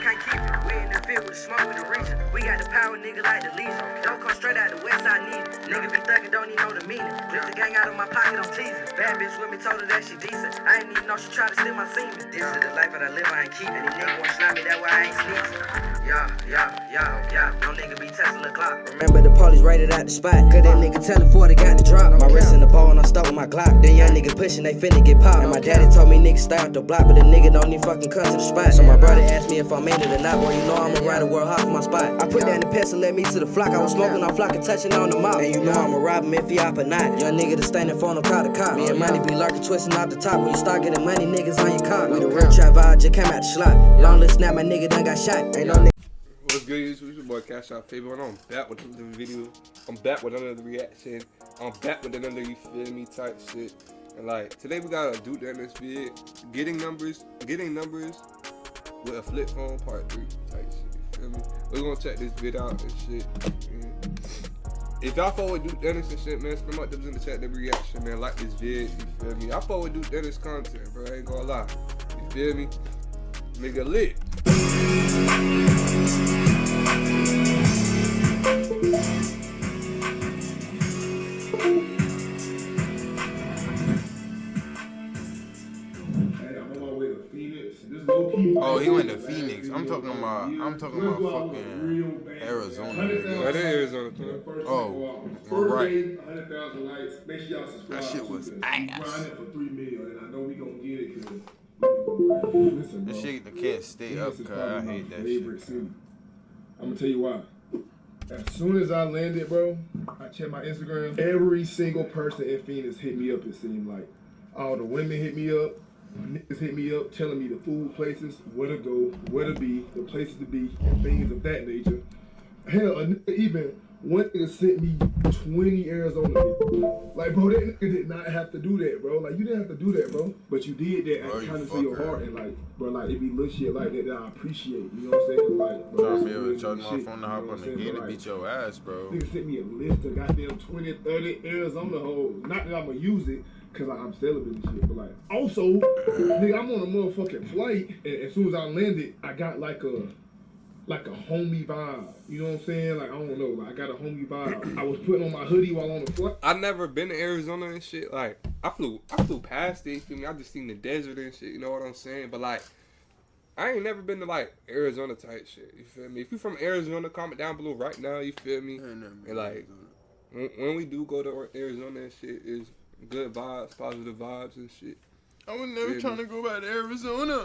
Can't keep it. We in the field with the smoke with the region. We got the power, nigga, like the Legion. Don't come straight out the west, I need it. Nigga be thuggin', don't even know the meaning. Lift the gang out of my pocket, I'm teasing. Bad bitch with me, told her that she decent. I ain't even know she tried to steal my semen. This is the life that I live, I ain't keeping. Any nigga want slime me, that why I ain't sneezing. Yeah. No nigga be testing the clock. Remember the police raided out the spot. Cause that nigga tellin' 40 got the drop. My wrist in the ball and I stuck with my Glock. Then young nigga pushing, they finna get popped. And my daddy told me niggas stay out the block, but the nigga don't even fucking come to the spot. So my brother asked me if I made it or not. Boy, you know I'ma ride a world hard for my spot. I put that in the pistol, led me to the flock. I was smoking on flock and touching on the mouth. And you know I'ma rob him if he op or not. Young nigga that's standing for no call the cop. Me and money be lurking, twisting off the top. When you start getting money, niggas on your cock. We the real trap vibe, just came out the slot. Long list snap, my nigga done got shot. Ain't no nigga. What's good, YouTube? It's your boy CashOutFabo, and I'm back with another video. I'm back with another reaction. I'm back with another, you feel me, type shit. And like, today we got a dude in this vid, getting numbers with a flip phone part 3 type shit, you feel me? We're gonna check this vid out and shit. And if y'all follow Duke Dennis and shit, man, spam out them in the chat, the reaction, man. Like this vid, you feel me? I follow Duke Dennis content, bro. I ain't gonna lie. You feel me? Nigga lit. Oh, he went to Phoenix. I'm talking about fucking Arizona. That is Arizona, man. Oh, well, right. That shit was ass. This shit can't stay up, cause I hate that shit. I'm gonna tell you why. As soon as I landed, bro, I checked my Instagram. Every single person in Phoenix hit me up, it seemed like. All the women hit me up. Niggas hit me up telling me the food places, where to go, where to be, the places to be, and things of that nature. Hell, even one nigga sent me 20 Arizona people. Like, bro, that nigga did not have to do that, bro. Like, you didn't have to do that, bro. But you did that and kind of to your heart. And like, bro, like, it be little shit like that I appreciate. You know what I'm saying? Like, bro, trying to be able to charge my phone to hop on the game to beat your ass, bro. Nigga sent me a list of goddamn 20, 30 Arizona hoes. Not that I'm gonna use it, cause I'm celibate and shit, but like, also, nigga, I'm on a motherfucking flight, and as soon as I landed, I got like a homie vibe. You know what I'm saying? Like, I don't know, like, I got a homie vibe. I was putting on my hoodie while on the flight. I never been to Arizona and shit. Like, I flew past it. You feel me? I just seen the desert and shit. You know what I'm saying? But like, I ain't never been to like Arizona type shit. You feel me? If you from Arizona, comment down below right now. You feel me? And like, when we do go to Arizona and shit, is good vibes, positive vibes and shit. I was never trying to go back to Arizona.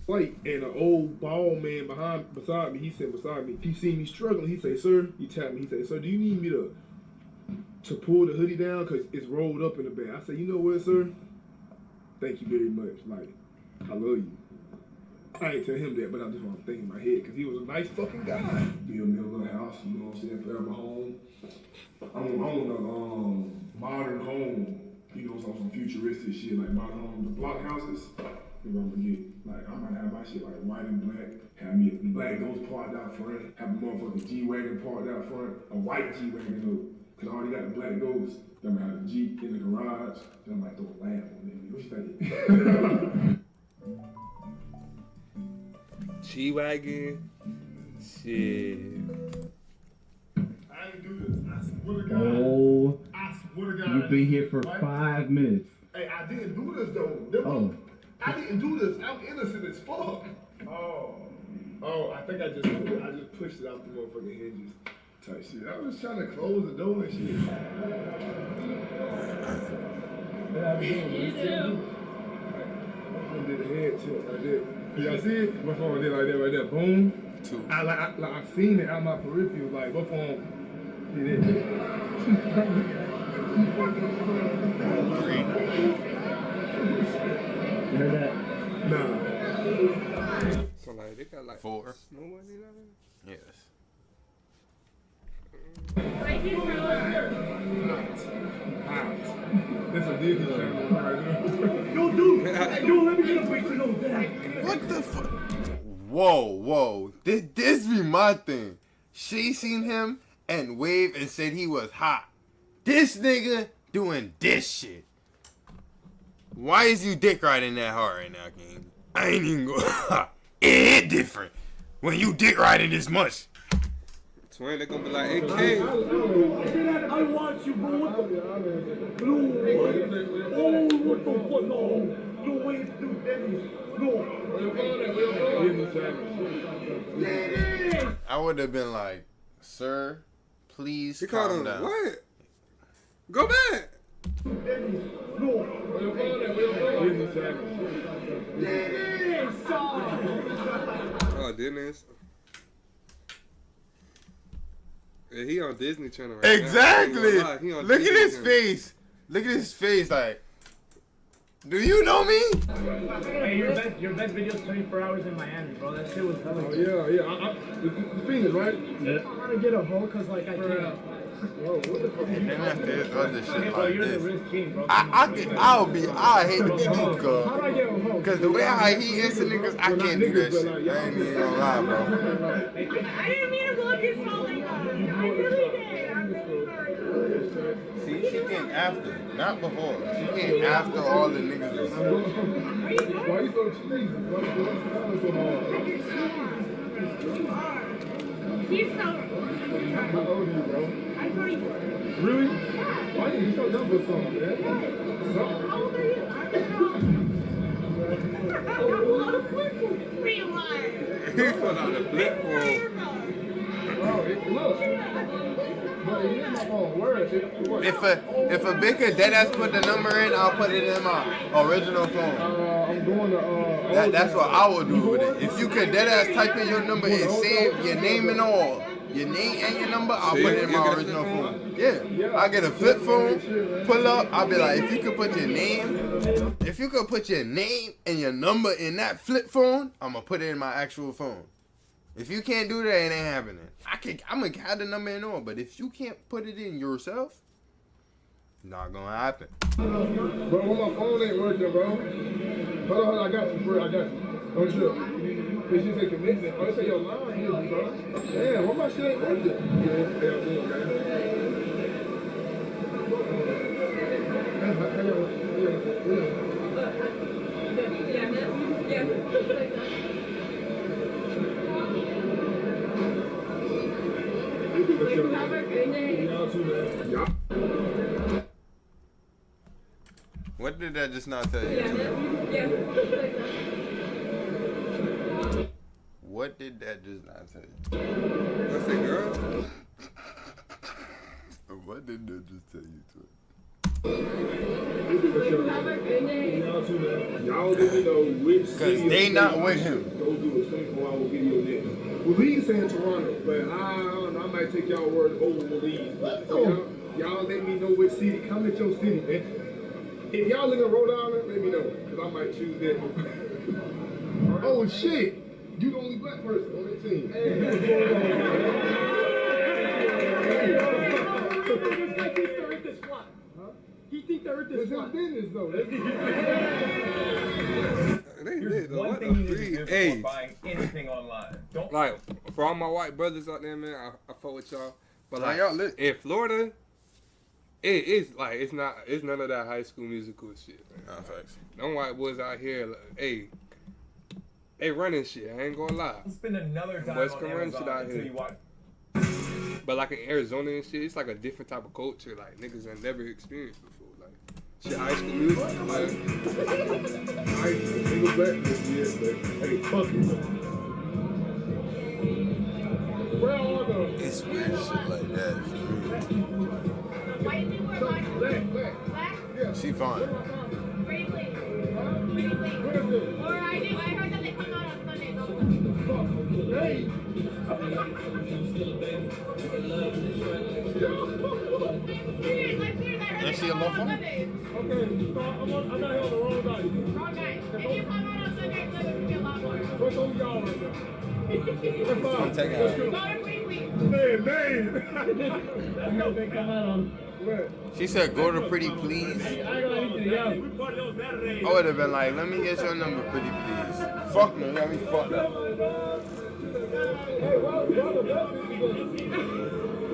Like, and an old bald man beside me, he said beside me, if he see me struggling, he say, sir, he tapped me, he said, sir, do you need me to pull the hoodie down because it's rolled up in the back? I said, you know what, sir? Thank you very much. Like, I love you. I ain't tell him that, but I just want to think in my head because he was a nice fucking guy. Build me a little house, you know what I'm saying, forever home. I'm on a modern home, you know, some futuristic shit, like modern home, the block houses. You know, I'm gonna get, like, I might have my shit like white and black, have me a black Ghost parked out front, have a motherfucking G-Wagon parked out front, a white G-Wagon though, cause I already got the black Ghost. Then I'm gonna have the Jeep in the garage, then I might throw a lamp on it. What you think? G-Wagon, shit. I ain't do this, I swear to God. Oh, I swear to God. You've been here for 5 minutes. Hey, I didn't do this though. I didn't do this. I'm innocent as fuck. Oh, I think I just pushed it out the motherfucking hinges type shit. I was trying to close the door and shit. Yeah, I did a head tilt right there. Y'all see it? My phone did like that right there. Boom. I seen it out my peripheral. Like, my phone did it. You heard that? Nah. So like, they got like 4. snow money out there? Yes. That's a Disney channel right there. Yo, dude, let me get a break to know that. What the fuck? Whoa. This be my thing. She seen him and waved and said he was hot. This nigga doing this shit. Why is you dick riding that hard right now, King? I ain't even go. it hit different when you dick riding this much. Twin, they gonna be like, hey, I want you, bro. What the? Blue. Oh, what the fuck? No. No way to do that. No. I would have been like, sir, please he called calm him, down. what? Go back. Oh, Dennis. Yeah, he on Disney Channel right Exactly. now. He on Look at Disney his Channel. face. Look at his face. Like, do you know me? Hey, your best video's 24 hours in Miami, bro. That shit was hella Oh, good. yeah. The Phoenix, right? Yeah. I'm trying to get a hoe because, like, I can't. Whoa, what the fuck? And then after this other shit Hey, bro, like you're the this, risk king, bro. I hate to be you, How do I get a hoe? cause the way how he is to niggas, I can't do that shit. I ain't even gonna lie, bro. I didn't mean to blow your soul like that. I really did. I'm really sorry. See, she came after, not before. She came after all the niggas. Why you so cheesy? Why you so He's so. How old are you, bro? I'm 24. Really? Why you so dumb for something, man? How old are you? I'm pull out a flip phone. Real life. He put out a flip phone. Bro, look. But it is my phone. Word. If a bitch could deadass put the number in, I'll put it in my original phone. I'm going to, That's what I would do with it. If you could deadass type in your number and save your name and all, your name and your number, I'll put it in my original phone. Yeah, I get a flip phone, pull up. I'll be like, if you could put your name and your number in that flip phone, I'ma put it in my actual phone. If you can't do that, it ain't happening. I'm gonna have the number and all, but if you can't put it in yourself, not gonna happen. Bro, when my phone ain't working, bro. Hold on, I got you, bro. I got you. Don't trip. This shit say commitment. Oh, it say your line here, bro. Damn, why my shit ain't working? What did that just not tell you? What did that just not tell you? That's it, girl. What did that just tell you to it? Y'all didn't know which Cause city they not with him. Go do a 24-hour video next. Well, Lee's saying Toronto, but I don't know. I might take y'all word over Lee's. So y'all let me know which city. Come at your city, man. If y'all live in Rhode Island, let me know, cause I might choose that. Oh shit! You the only black person on that team. He think the earth It's is his flat. business though. They did, though. One What thing the you need free? to do Hey, before buying anything online. Don't like, for all my white brothers out there, man, I fuck with y'all. But, Nah, like, y'all lit. in Florida, it's none of that High School Musical shit, man. Nah, facts. Them white boys out here, like, hey, they running shit. I ain't gonna lie. spend another time Boys on can run Amazon shit out until here. you watch. But like in Arizona and shit, it's like a different type of culture. Like niggas have never experienced before. Like shit, High School Musical. Like, I ain't a single black person yet, but hey, fuck it. Where are the It's weird shit like that. White people are black. black? Black? Yeah. She fine. Pretty late. Pretty late. Where's the? Or I heard that they come out on Sundays also. Hey. Is she a local? Sundays. Okay, so I'm not here on the wrong night. Wrong night. If you come out on Sundays, then it'll be a lot more. What's on y'all right now? That's fine. I'm taking Let's her. go. Go to Pretty Please. Man. They come out on. What? She said, go to Pretty Please. I ain't gonna eat the young. I would have been like, let me get your number, Pretty Please. Fuck me, got me fucked up.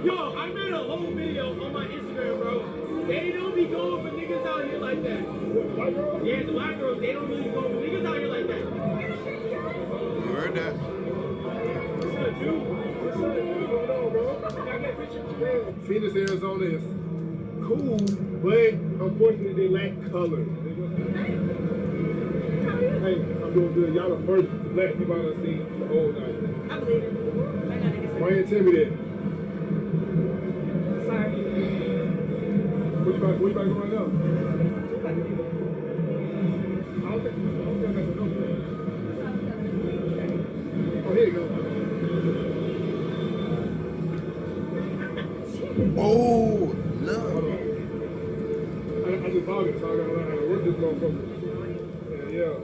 Yo, I made a whole video on my Instagram, bro. They don't be going for niggas out here like that. Yeah, the black girls, they don't really go for niggas out here like that. You with that? Phoenix, Arizona is cool, but unfortunately they lack color. Hey, I'm doing good. Y'all the first black people I've seen the whole night. I believe it. Why you tell me that? Sorry. What you about to go right now? I don't think that's enough. Oh, here you go. Oh, no. I just bought it, so I gotta learn how to work this motherfucker. Yeah.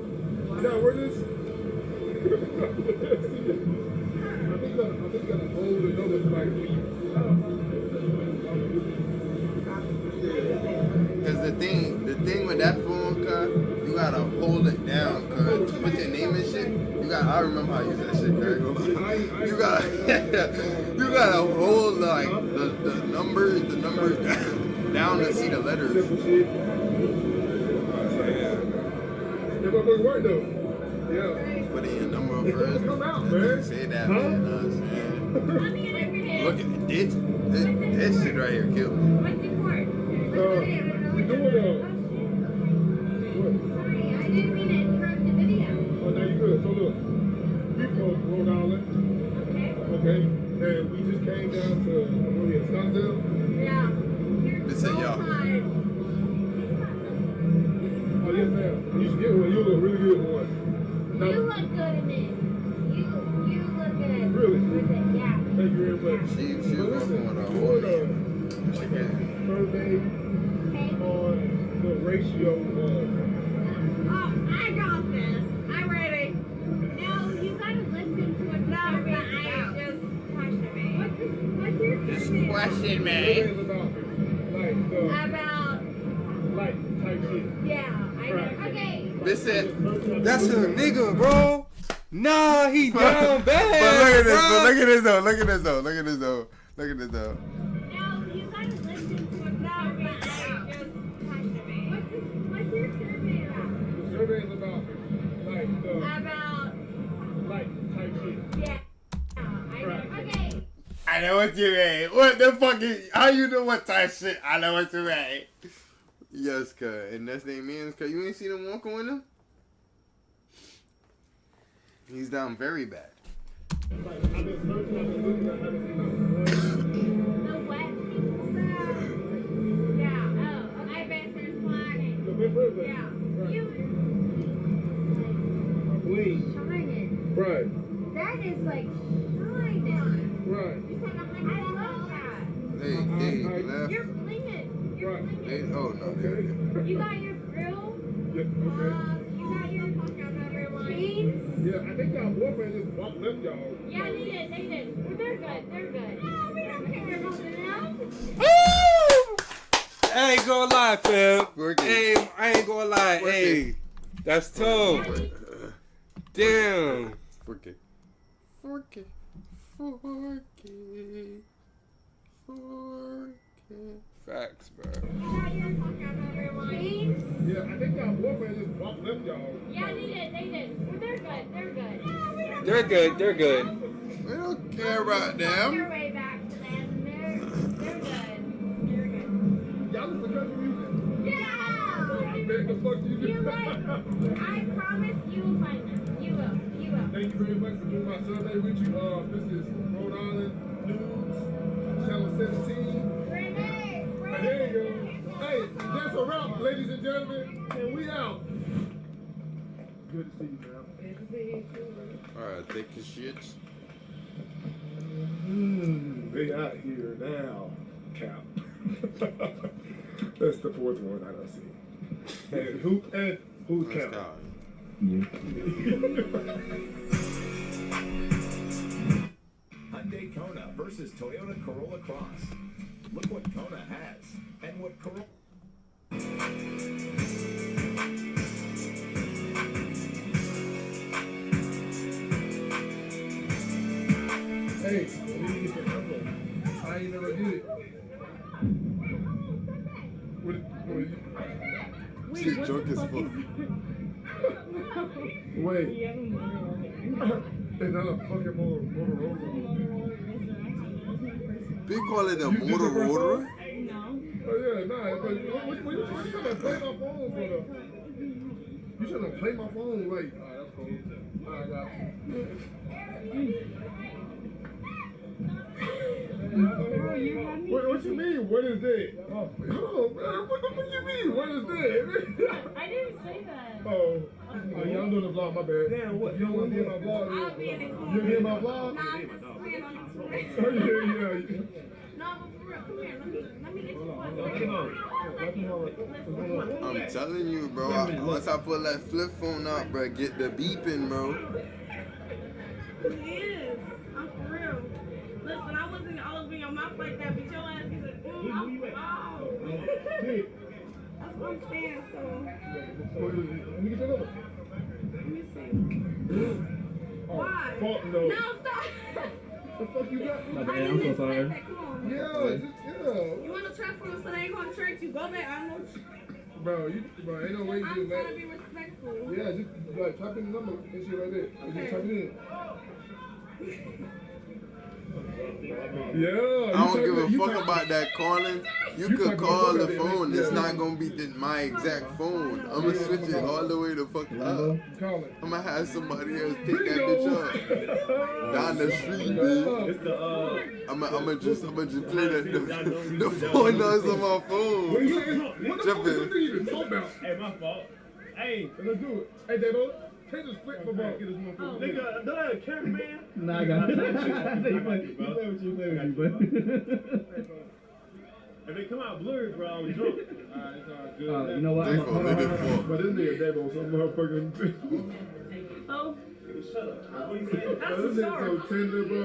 You gotta work this? I think gotta hold the numbers like Cause the thing with that phone, cuz, you gotta hold it down, cuz, to put your name and shit. I remember how I use that shit, cuz. You gotta hold like the numbers down to see the letters. simple shit. That motherfucker work though. Yeah. Put in your number first. Come out, and man. then say that, man. You know what I'm saying? Look at this shit right here, killed me. What's it for? We doing what? Sorry, I didn't mean to interrupt the video. Oh, now you good. So look, we from Rhode Island. Okay. And we just came down to Scottsdale. Yeah. They say y'all. Oh yes, ma'am. You should get one. You look really good in one. You look good in it. You look good. Really? With it, yeah. Thank you very much. She was But listen, working on a we're whole doing a survey on the ratio of. Oh, I got this. I'm ready. No, you gotta listen to what the survey is about. Just question me. What's your This survey about? question, man. Survey's about About, like type shit. yeah, I know. Okay. This it. That's a nigga, bro. Nah, he down bad. But look at this, bro. but look at this though. Look at this though. No, you gotta listen to what the survey is about. Just question me. What's your survey about? The survey is about About, type shit. yeah. I know. Okay. I know what you mean. What the fuck is, how you know what type shit? I know what you mean. Yes, cuz. And that's their man's, cuz. You ain't see them walking with him? He's down very bad. I've been searching, I've been looking, I haven't seen nothing. The wet people stuff. Yeah. Oh, I bet there's flagging. The big river. Yeah. Right. You Bling. shining. Right. That is like shining. Right. You said $100. I love that. They left. You're blinging. You're Right. They, blinging. oh no, they're Okay. good. You got your grill. Yeah, okay. You got your chains. Yeah, I think y'all boyfriend just left y'all. Yeah, they did. Well, they're good. They're good. No, we don't care about them. I ain't gonna lie, fam. Working. Hey, I ain't gonna lie. Working. Hey, that's tough. Damn. Forky. Facts, bro. You got your chains. Yeah, I think y'all boyfriend just left y'all. Yeah, they did. Well, they're good. No, we don't They're good. They're good. We don't care about On them. your way back to them. They're good. Y'all listen to country music? Yeah. Man, the fuck you do? You like? I promise you will find them. You will. Thank you very much for doing my survey with you. This is Rhode Island News, Channel 17. Renee. There you go. Hey, that's a wrap, ladies and gentlemen, and we out. Good to see you, man. Alright, take your shits. They out here now, Cap. That's the fourth one I don't see. And who's Let's Cap? go. Hyundai Kona versus Toyota Corolla Cross. Look what Kona has and what Corolla. Hey, we need to get your number. I ain't never did it. What She drunk as fuck. Wait. It's not a fucking Motorola. They call it a You- this your first Motorola? No. Oh yeah, nah. But what you trying to play my phone for? Though? You trying to play my phone? Like, that's cool. I got you. What you mean? What is that? Hold on, man. What you mean? What is that? I didn't say that. Oh, yeah, I'm doing the vlog. My bad. Damn, what? You don't want to be in my vlog? I'll be in the corner. You be in my vlog? Nah, I'm just playing on YouTube. Oh yeah. No, but for real, come here. Let me get you one. I'm telling you, bro. Once I pull that flip phone out, bro, get the beeping, bro. It is. I'm for real. Listen, I wasn't always be on my mouth like that, but your ass is like, oh. That's what I'm saying, so. Let me get your number. Let me see. Why? Fuck no. No, stop. The fuck you got? I'm so sorry. Come on. Yeah. You want to trust them so they ain't gonna trick you? Go back. I know. Bro, ain't no way you I'm do trying that. to be respectful. Yeah, just like type in the number and shit like that. And just type it in. Yeah. I don't give a fuck about that calling. You could call the phone. It's not gonna be my exact phone. I'm gonna switch it all the way the fuck up. I'm gonna have somebody else pick that bitch up down the street, bitch. I'm gonna just play the phone noise on my phone. What the fuck you even talking about? Hey, my fault. Hey, Let's do it. Hey, Davo, take the split for ball. Get this motherfucker. nigga, do I have a cameraman? Nah, I got it. I got you, bro. If it come out blurry, bro, I'm drunk. Alright, it's all good. You know what? They gon' let it fall. But this nigga Davo, some motherfucking. Oh, Shut up. What you saying? Bro, this nigga so tender, bro.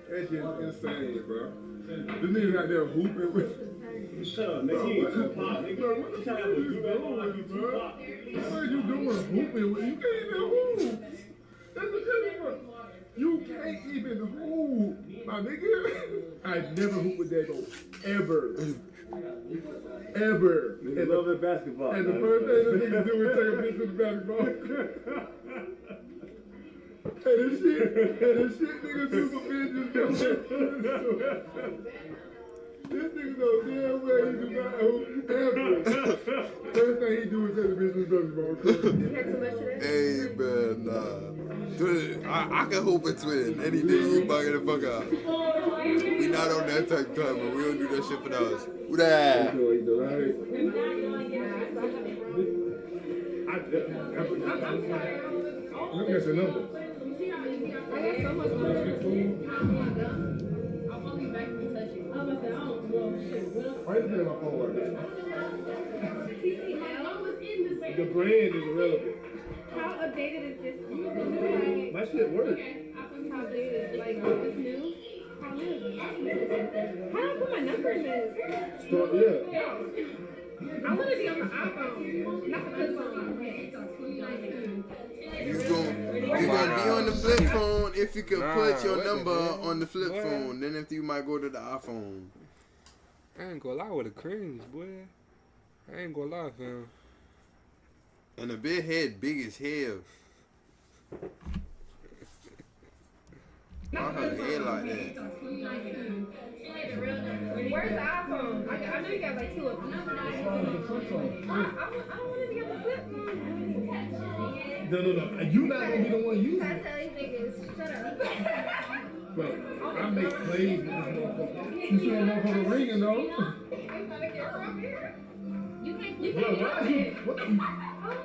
That shit is insane, bro. This nigga out there hooping with. Shut up, nigga. You ain't Tupac, nigga. Bro, what the You fuck trying to are do you that doing, like you bro? Tupac. What are you doing hooping with? You can't even hoop. That's the thing, bro. You can't even hoop, my nigga. I never hoop with Dago. Ever. Ever. Nigga love that basketball. And the first thing this nigga do is take a bitch to the basketball. Hey, this shit, nigga, supervision. This nigga know damn well he do not hoop ever. First thing he do is take a bitch to the basketball. Hey, man, nah. I can hoop it twin any day you bugging the fuck out. We not on that type of time, but we don't do that shit for us. Who that? Look at your number. Why you putting my phone like that? The brand is irrelevant. how updated is this? My shit works. How updated? Like, is this new? How new is it? How do I put my number in this? Start, yeah. I want to be on the iPhone, not the flip phone. You gonna be on the flip phone if you can put your number on the flip phone. Then if you might go to the iPhone. I ain't gonna lie with a cringe, boy. I ain't gonna lie, fam. And a big head, big as hell. Why her head like that? Where's the iPhone? I know you got like two of them. I don't want to be on the flip phone. No. You not gonna be the one using I it. tell these niggas, shut up. But I make plays with this motherfucker. You see that motherfucker ringing though? You can't Bro, do why it. you? What the? Oh,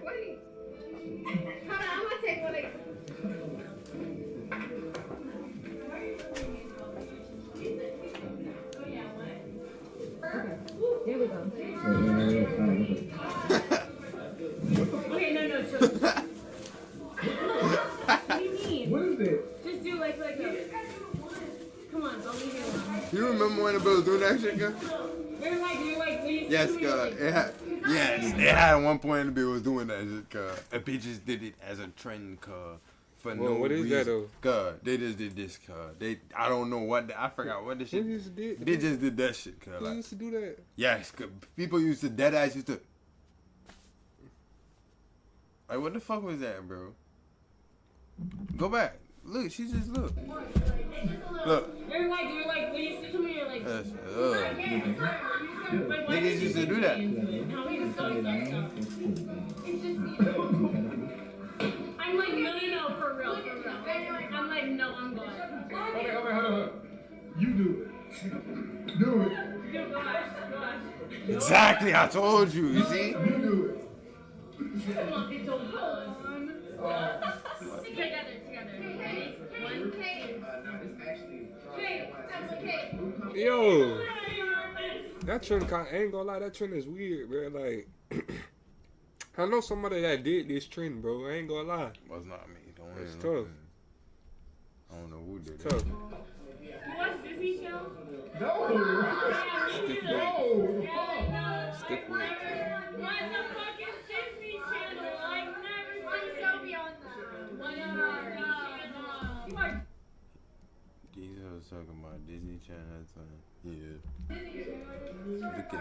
wait. Hold on, I'm gonna take one of There we go. Okay, no, chill. What do you mean? What is that? Just do like a. Come on, I'll leave you alone. You remember when the Bills doing that shit, girl? You're like, when you Yes, see me, God. like, Yes, they had one point the Bill was doing that shit, cuz. And bitches did it as a trend, cuz. For Well, no what is reason. that, though? Cuz, they just did this, cuz. I don't know what, I forgot what the shit. Who used to do They just did that shit, cuz. Who Like, used to do that? yes, cuz people used to, deadass used to. Like, what the fuck was that, bro? Go back. Look, she just look. Look. You're like, when you see somebody, you're like, That's, Niggas niggas used to do that. I'm like, no, for real. I'm like, no, I'm going. Okay, hold on. You do it. Do it. Gosh. Exactly, I told you. You see? You do it. Come on, it's all fun. Together. Ready? One. Yo, that trend, I ain't gonna lie, that trend is weird, bro. Like, I know somebody that did this trend, bro. I ain't gonna lie. Was not me. Don't worry. It's tough. I don't know who did It's it. tough. You watch Disney Channel? No. Stiff No. Stiff weight. What the fuck is Disney Channel? I've never seen Sophie on that. No. These hoes talking about Disney Channel at the time. Yeah.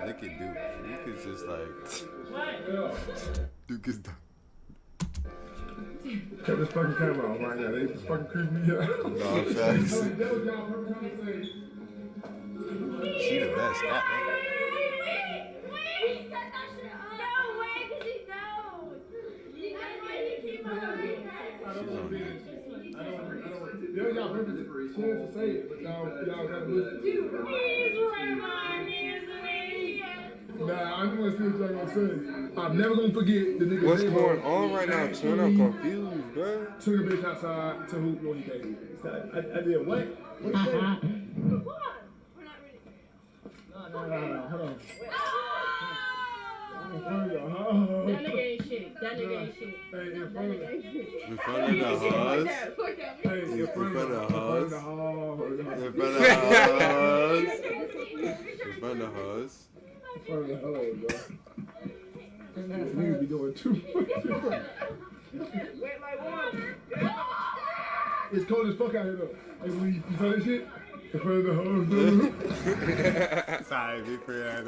Look at Duke. Duke is just like. Duke is done. Cut this fucking camera off right now. They just fucking creep me out. No, facts. She the best at that. He set that shit up. No way, because he knows. That's why he came out of it. She's on this. Y'all remember the chance to say it, but y'all gotta listen. He's right, isn't he? Nah, I'm gonna see what y'all gonna say. I'm never gonna forget the nigga. What's going on right now, twin? I'm confused, bro. Took a bitch outside to hoop when he came. I did what? What you say? What? We're not ready. No, hold on. That nigga ain't shit. Hey, in front of the In front of the hoes. Hey, in front of the hoes. In front of the hoes. In front of the hoes. In front of the hoes, bro. Niggas be doing too much. It's cold as fuck out here though. Hey, when you saw this shit? In front of the hoes. Sorry, big friend.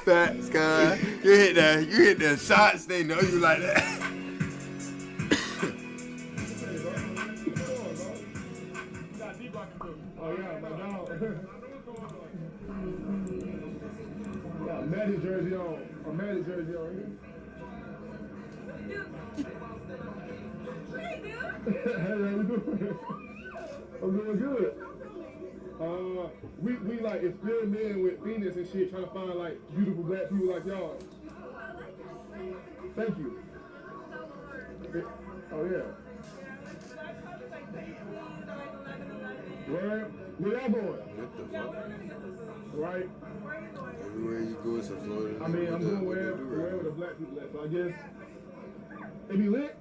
Facts, guy. You hit the shots, they know you like that. Oh yeah, my dog. Got Maddie jersey on. A Maddie jersey on here. Hey, how you doing? I'm doing good. We like experimenting with Venus and shit, trying to find like beautiful black people like y'all. Thank you. Oh yeah. Right? Where y'all going? What the fuck? Right? Everywhere you go, it's a Florida. I mean, I'm going wherever the black people at. So I guess it be lit.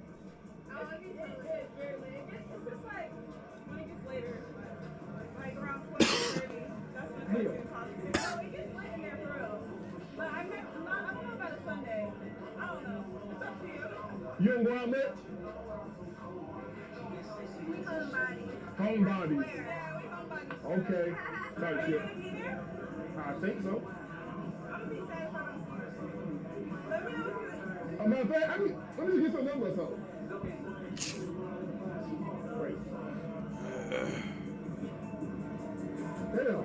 You don't go out much? Homebodies. Okay. Type shit. I think so. A matter of fact, let me get some numbers or something. Wait. Damn.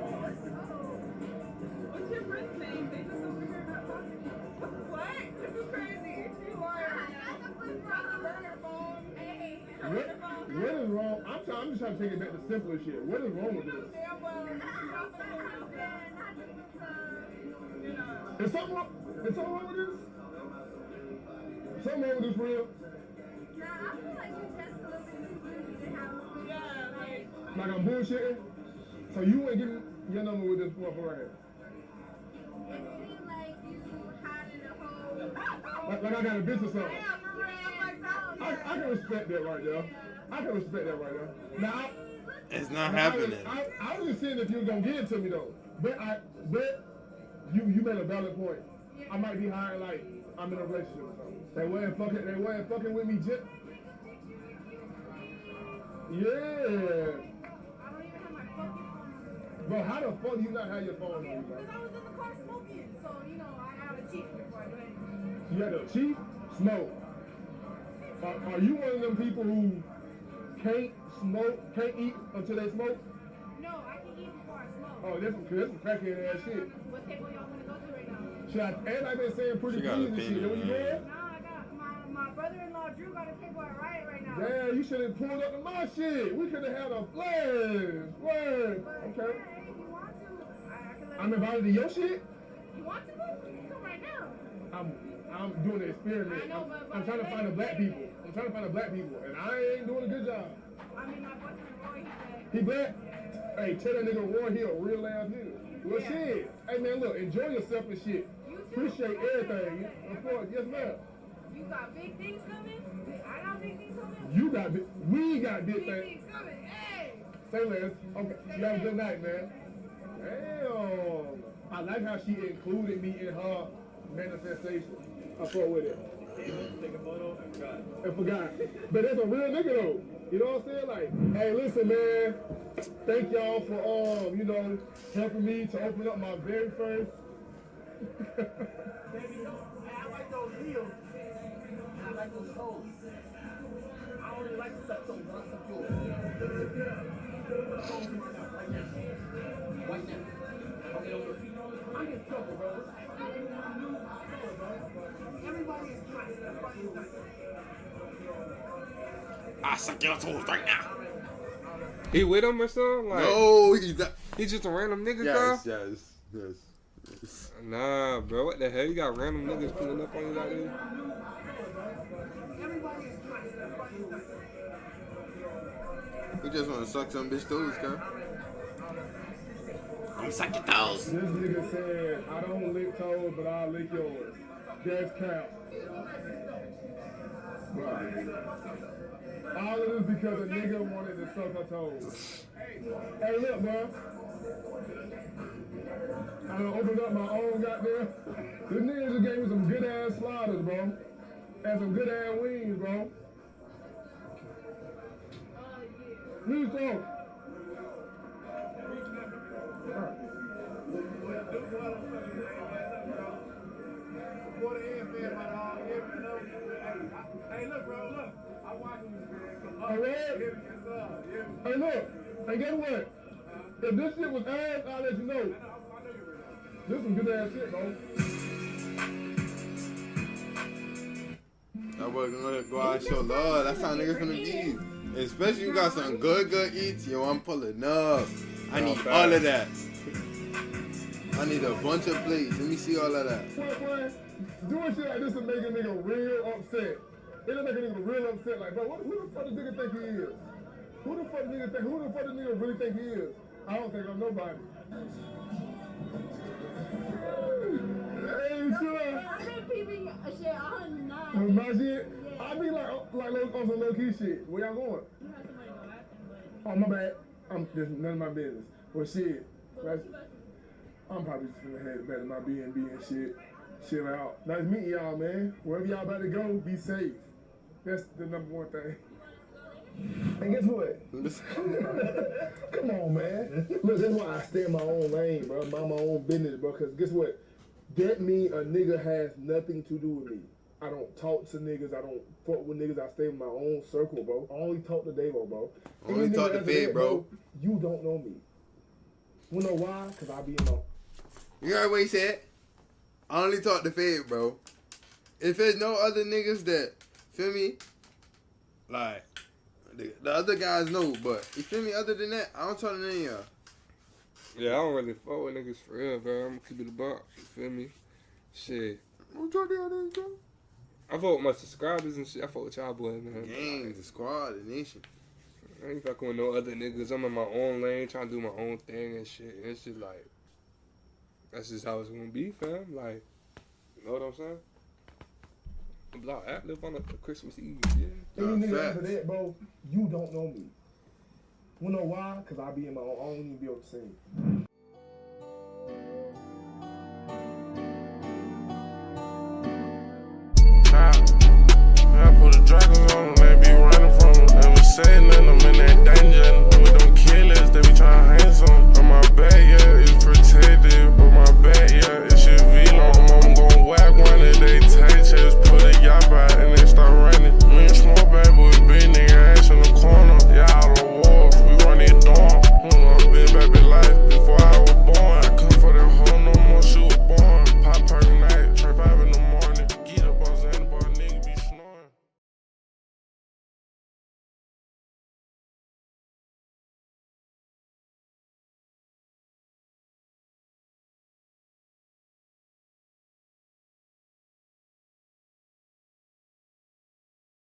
What's your friend's name? They just over here not talking. What? This is crazy. You are. What is wrong? I'm just trying to take it back to simpler shit. What is wrong with this? Is something wrong with this? Something wrong with this for real? Like I'm bullshitting? So you ain't getting your number with this motherfucker right here? Like I got a bitch or something. I can respect that right there. Now, It's not happening. I was just saying if you was gonna get it to me though. But you made a valid point. I might be hiring like I'm in a relationship or something. They weren't fucking with me just. Yeah. Bro, how the fuck do you not have your phone on you, bro? Because I was in the car smoking, so, I have a cheat before I do anything. You had a cheat? Smoke. Are you one of them people who can't eat until they smoke? No, I can eat before I smoke. Oh, that's some crackhead ass shit. What table y'all want to go to right now? Should I, and I've been saying pretty She got please an and shit. Know where you opinion, going? Nah, I got my brother-in-law Drew got a table at Riot right now. Damn, you should have pulled up to my shit. We could have had a blast. Word. But, Okay. yeah, if you want to, I can let I'm you know. invited to your shit. You want to? Come right now. I'm doing an experiment. I know, but I'm trying to find the black people. I'm trying to find the black people, and I ain't doing a good job. I mean, my boyfriend Roy, He black? Hey, tell that nigga Roy he a real ass nigga. Well, Yeah. shit. Hey, man, look, enjoy yourself and shit. You too. Appreciate everything. Of course, yes, ma'am. You got big things coming? I got big things coming? We got big Big things. things coming. Hey! Say less. Okay, you have a good night, man. Damn. I like how she included me in her manifestation. I fuck with it. Take a photo and forgot. But that's a real nigga though. You know what I'm saying? Like, hey, listen, man. Thank y'all for you know, helping me to open up my very first. I like those heels. I like those toes. I don't really like the stuff toes. I like stuff yours. Right now. Okay, over. I'm in trouble, bro. Everybody is nice. Everybody is nice. I suck your toes right now. He with him or something? Like, No, he's not. he just a random nigga, Yes, girl? yes. Nah, bro, what the hell? You got random niggas pulling up on you like this? Everybody is nice. Everybody is nice. We just want to suck some bitch toes, cuz. I'm sucking toes. This nigga said, I don't lick toes, but I'll lick yours. That's cap. All of this because a nigga wanted to suck her toes. Hey, look, bro. I done opened up my own goddamn. This nigga just gave me some good ass sliders, bro. And some good ass wings, bro. Please talk. Hey, look, bro, look. I'm watching this, man. All right? Hey, look. Hey, guess what? If this shit was ass, I'll let you know. This some good ass shit, bro. That boy gonna go out and show love. That's how niggas finna be. Especially you got some good eats. Yo, I'm pulling up. I need all of that. I need a bunch of plates. Let me see all of that. Boy, doing shit like this will make a nigga real upset. It'll make a nigga real upset. Like, bro, who the fuck does nigga think he is? Who the fuck does nigga really think he is? I don't think I'm nobody. Hey, sure. I've been peeping shit all night. On my shit? I be like on some low key shit. Where y'all going? You have somebody go after, but... Oh, my bad. There's none of my business. Well, shit. I'm probably just gonna head back to my B&B and shit. Chill out. Nice meeting y'all, man. Wherever y'all about to go, be safe. That's the number one thing. And guess what? Come on, man. Look, that's why I stay in my own lane, bro. Mind my own business, bro. Because guess what? That mean a nigga has nothing to do with me. I don't talk to niggas. I don't fuck with niggas. I stay in my own circle, bro. I only talk to Davo, bro. Only talk to Fed, bro. You don't know me. You know why? Because I be in my... You heard what he said? I only talk to Fed, bro. If there's no other niggas that, feel me? Like, the other guys know, but you feel me? Other than that, I don't talk to none of y'all. Yeah, I don't really fuck with niggas for real, bro. I'm gonna keep it a buck. You feel me? Shit. Don't talk to y'all niggas, bro. I fuck with my subscribers and shit. I fuck with y'all boys, man. Gang, the squad, the nation. I ain't fucking with no other niggas. I'm in my own lane, trying to do my own thing and shit. And it's just like, that's just how it's gonna be, fam. Like, you know what I'm saying? The block app live on a Christmas Eve, yeah. Any nigga after that, bro, you don't know me. You know why? Because I be in my own, I don't even be able to sing.